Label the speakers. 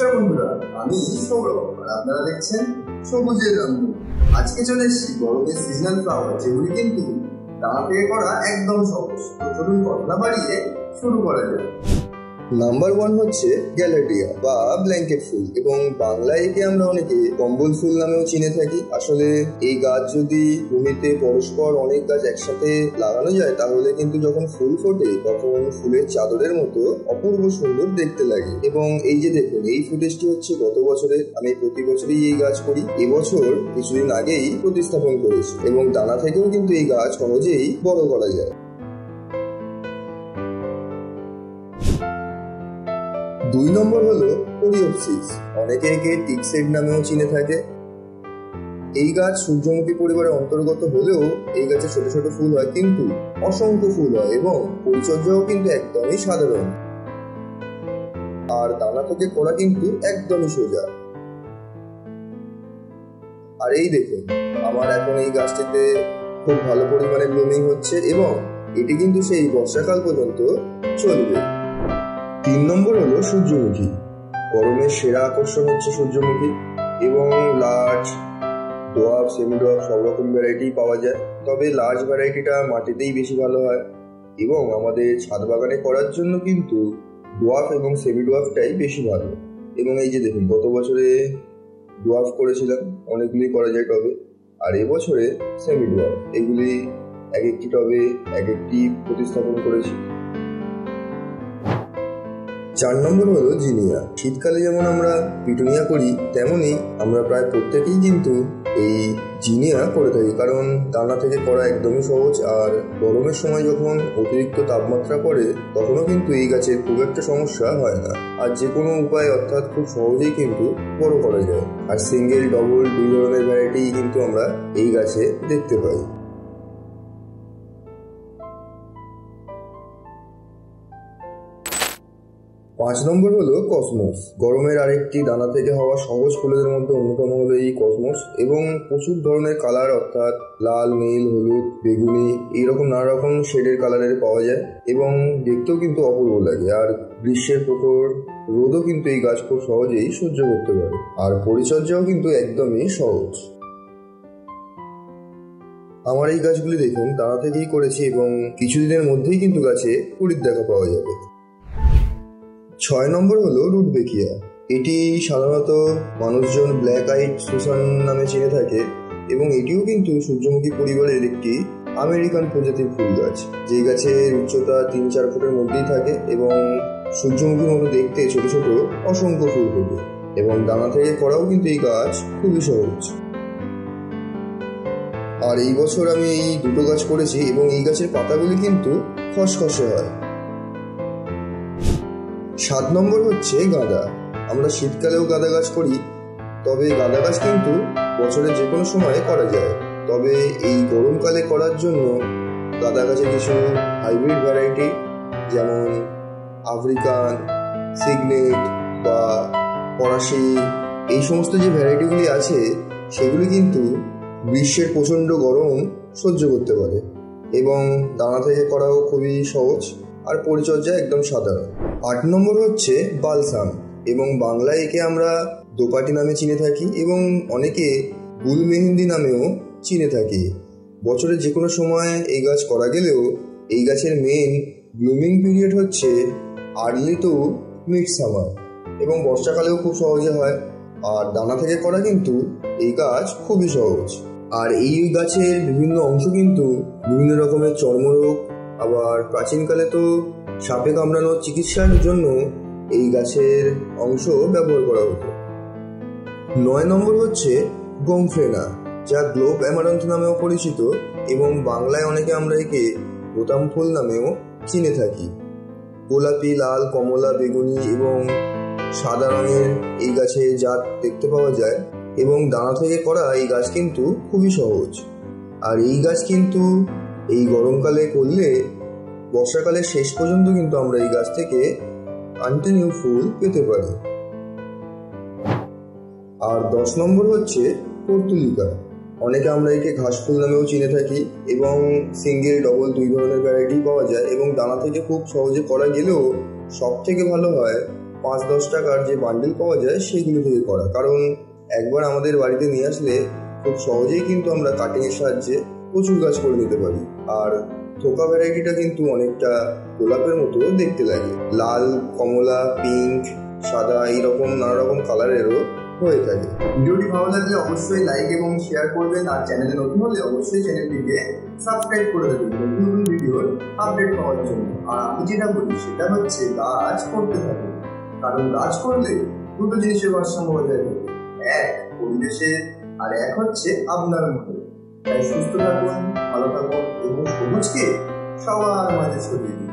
Speaker 1: নমস্কার বন্ধুরা, আমি সৌরভ আর আপনারা দেখছেন সবুজের রঙ। আজকে চলে এসেছি গরমের সিজনাল ফ্লাওয়ার, যেগুলি কিন্তু দানা থেকে করা একদম সহজ। তো চলুন কথা না বাড়িয়ে শুরু করা যায়। নাম্বার 1 হচ্ছে গ্যালাডিয়া বা ব্ল্যাঙ্কেট ফুল, এবং বাংলায় একে আমরা অনেকে কম্বল ফুল নামেও চিনে থাকি। আসলে এই গাছ যদি ভূমিতে পরস্পর অনেক গাছ একসাথে লাগানো যায়, তাহলে কিন্তু যখন ফুল ফোটে তখন ফুলের চাদরের মতো অপূর্ব সুন্দর দেখতে লাগে। এবং এই যে দেখুন, এই ফুটেজটি হচ্ছে গত বছরের। আমি প্রতি বছরই এই গাছ করি, এবছর কিছুদিন আগেই প্রতিস্থাপন করেছি, এবং দানা থেকেও কিন্তু এই গাছ সহজেই বড় করা যায়। 2 নম্বর হলো কোরিওপসিস, অনেকে একে টিকসেড নামেও চিনে থাকে। এই গাছ সূর্যমুখী পরিবারের অন্তর্গত হলেও এই গাছে ছোট ছোট ফুল হয়, কিন্তু অসংখ্য ফুল হয় এবং পরিচর্যাও কিন্তু একদমই সাধারণ। আর দানা থেকে করা কিন্তু একদমই সোজা। আর এই দেখুন, আমার এখন এই গাছটিতে খুব ভালো পরিমাণে ব্লুমিং হচ্ছে, এবং এটি কিন্তু সেই বর্ষাকাল পর্যন্ত চলবে। 3 নম্বর হলো সূর্যমুখী। গরমের সেরা আকর্ষণ হচ্ছে সূর্যমুখী, এবং লার্জ, ডোয়ার্ফ, সেমি ডোয়ার্ফ সব রকম ভ্যারাইটি পাওয়া যায়। তবে লার্জ ভ্যারাইটিটা মাটিতেই বেশি ভালো হয়, এবং আমাদের ছাদ বাগানে করার জন্য কিন্তু ডোয়ার্ফ এবং সেমি ডোয়ার্ফটাই বেশি ভালো। এবং এই যে দেখুন, গত বছরে ডোয়ার্ফ করেছিলাম, অনেকগুলি করা যায় টবে, আর এবছরে সেমি ডোয়ার্ফ। এগুলি এক একটি টবে এক একটি প্রতিস্থাপন করেছি। 4 নম্বর হলো জিনিয়া। শীতকালে যেমন আমরা পিটুনিয়া করি, তেমনি আমরা প্রায় প্রত্যেকেই কিন্তু এই জিনিয়া করে থাকি, কারণ দানা থেকে করা একদমই সহজ। আর গরমের সময় যখন অতিরিক্ত তাপমাত্রা পড়ে, তখনও কিন্তু এই গাছের খুব একটা সমস্যা হয় না, আর যে কোনো উপায় অর্থাৎ খুব সহজেই কিন্তু বড় করা যায়। আর সিঙ্গেল, ডবল 2 ধরনের ভ্যারাইটি কিন্তু আমরা এই গাছে দেখতে পাই। 5 নম্বর হলো কসমস। গরমের আরেকটি দানা থেকে হওয়া সহজ ফুলের মধ্যে অন্যতম হলো এই কসমস, এবং প্রচুর ধরনের কালার, অর্থাৎ লাল, নীল, হলুদ, বেগুনি, এইরকম নানা রকম শেডের কালারের পাওয়া যায়, এবং দেখতেও কিন্তু অপূর্ব লাগে। আর গ্রীষ্মের প্রখর রোদও কিন্তু এই গাছ খুব সহজেই সহ্য করতে পারে, আর পরিচর্যাও কিন্তু একদমই সহজ। আমার এই গাছগুলি দেখুন দানা থেকেই করেছি, এবং কিছুদিনের মধ্যেই কিন্তু গাছে কুড়ির দেখা পাওয়া যাবে। 6 নম্বর হলো রুটবেকিয়া। এটি সাধারণত মানুষজন ব্ল্যাক আইড সুসান নামে চিনে থাকে, এবং এটিও কিন্তু সূর্যমুখী পরিবারের একটি আমেরিকান প্রজাতির ফুল গাছ। যে গাছের উচ্চতা 3-4 ফুটের মধ্যেই থাকে, এবং সূর্যমুখীর মতো দেখতে ছোট ছোট অসংখ্য ফুল ফোটে, এবং দানা থেকে করাও কিন্তু এই গাছ খুবই সহজ। আর এই বছর আমি এই দুটো গাছ করেছি, এবং এই গাছের পাতাগুলি কিন্তু খসখসে হয়। 7 নম্বর হচ্ছে গাঁদা। আমরা শীতকালেও গাঁদা গাছ করি, তবে গাঁদা গাছ কিন্তু বছরের যে কোনো সময়ে করা যায়। তবে এই গরমকালে করার জন্য গাঁদা গাছের কিছু হাইব্রিড ভ্যারাইটি, যেমন আফ্রিকান, সিগনেট বা ফরাসি, এই সমস্ত যে ভ্যারাইটিগুলি আছে, সেগুলি কিন্তু গ্রীষ্মের প্রচণ্ড গরম সহ্য করতে পারে, এবং দানা থেকে করাও খুবই সহজ, আর পরিচর্যা একদম সাধারণ। 8 নম্বর হচ্ছে বালসাম, এবং বাংলায় একে আমরা দোপাটি নামে চিনে থাকি, এবং অনেকে গুল মেহেন্দি নামেও চিনে থাকি। বছরের যে কোনো সময় এই গাছ করা গেলেও এই গাছের মেন ব্লুমিং পিরিয়ড হচ্ছে আর্লি টু মিড সামার, এবং বর্ষাকালেও খুব সহজে হয়। আর দানা থেকে করা কিন্তু এই গাছ খুবই সহজ। আর এই গাছের বিভিন্ন অংশ কিন্তু বিভিন্ন রকমের চর্মরোগ, আবার প্রাচীনকালে তো সাপে কামড়ানোর চিকিৎসার জন্য এই গাছের অংশ ব্যবহার করা হতো। 9 নম্বর হচ্ছে গোমফ্রেনা, যা গ্লোব অ্যামারান্থ নামেও পরিচিত, এবং বাংলায় অনেকে আমরা একে বোতাম ফুল নামেও চিনে থাকি। গোলাপি, লাল, কমলা, বেগুনি এবং সাদা রঙের এই গাছে জাত দেখতে পাওয়া যায়, এবং দানা থেকে করা এই গাছ কিন্তু খুবই সহজ। আর এই গাছ কিন্তু এই গরমকালে করলে বর্ষাকালের শেষ পর্যন্ত কিন্তু আমরা এই গাছ থেকে কন্টিনিউ ফুল পেতে পারি। আর 10 নম্বর হচ্ছে পর্তুলিকা। অনেকে আমরা একে ঘাস ফুল নামেও চিনে থাকি, এবং সিঙ্গেল, ডবল 2 ধরনের ভ্যারাইটি পাওয়া যায়, এবং দানা থেকে খুব সহজে করা গেলেও সব থেকে ভালো হয় 5-10 টাকার যে বান্ডিল পাওয়া যায় সেইগুলো থেকে করা, কারণ একবার আমাদের বাড়িতে নিয়ে আসলে খুব সহজেই কিন্তু আমরা কাটিংয়ের সাহায্যে প্রচুর গাছ করে নিতে পারি। আর থোকা ভ্যারাইটিটা কিন্তু অনেকটা গোলাপের মতো দেখতে লাগে, লাল, কমলা, পিঙ্ক, সাদা এইরকম নানা রকম কালারেরও হয়ে থাকে।
Speaker 2: ভিডিওটি ভালো লাগলে অবশ্যই লাইক এবং শেয়ার করবেন, আর চ্যানেলে নতুন হলে অবশ্যই চ্যানেলটিকে সাবস্ক্রাইব করে দেবেন নতুন নতুন ভিডিওর আপডেট পাওয়ার জন্য। আর আমি যেটা বলি সেটা হচ্ছে গাছ করতে হবে, কারণ গাছ করলে দুটো জিনিসের ভারসাম্য বজায় থাকে, এক পরিবেশে আর এক হচ্ছে আপনার মধ্যে। তাই সুস্থ থাকুন, ভালো থাকুন এবং সবুজকে সবার মাঝে ছড়িয়ে দিন।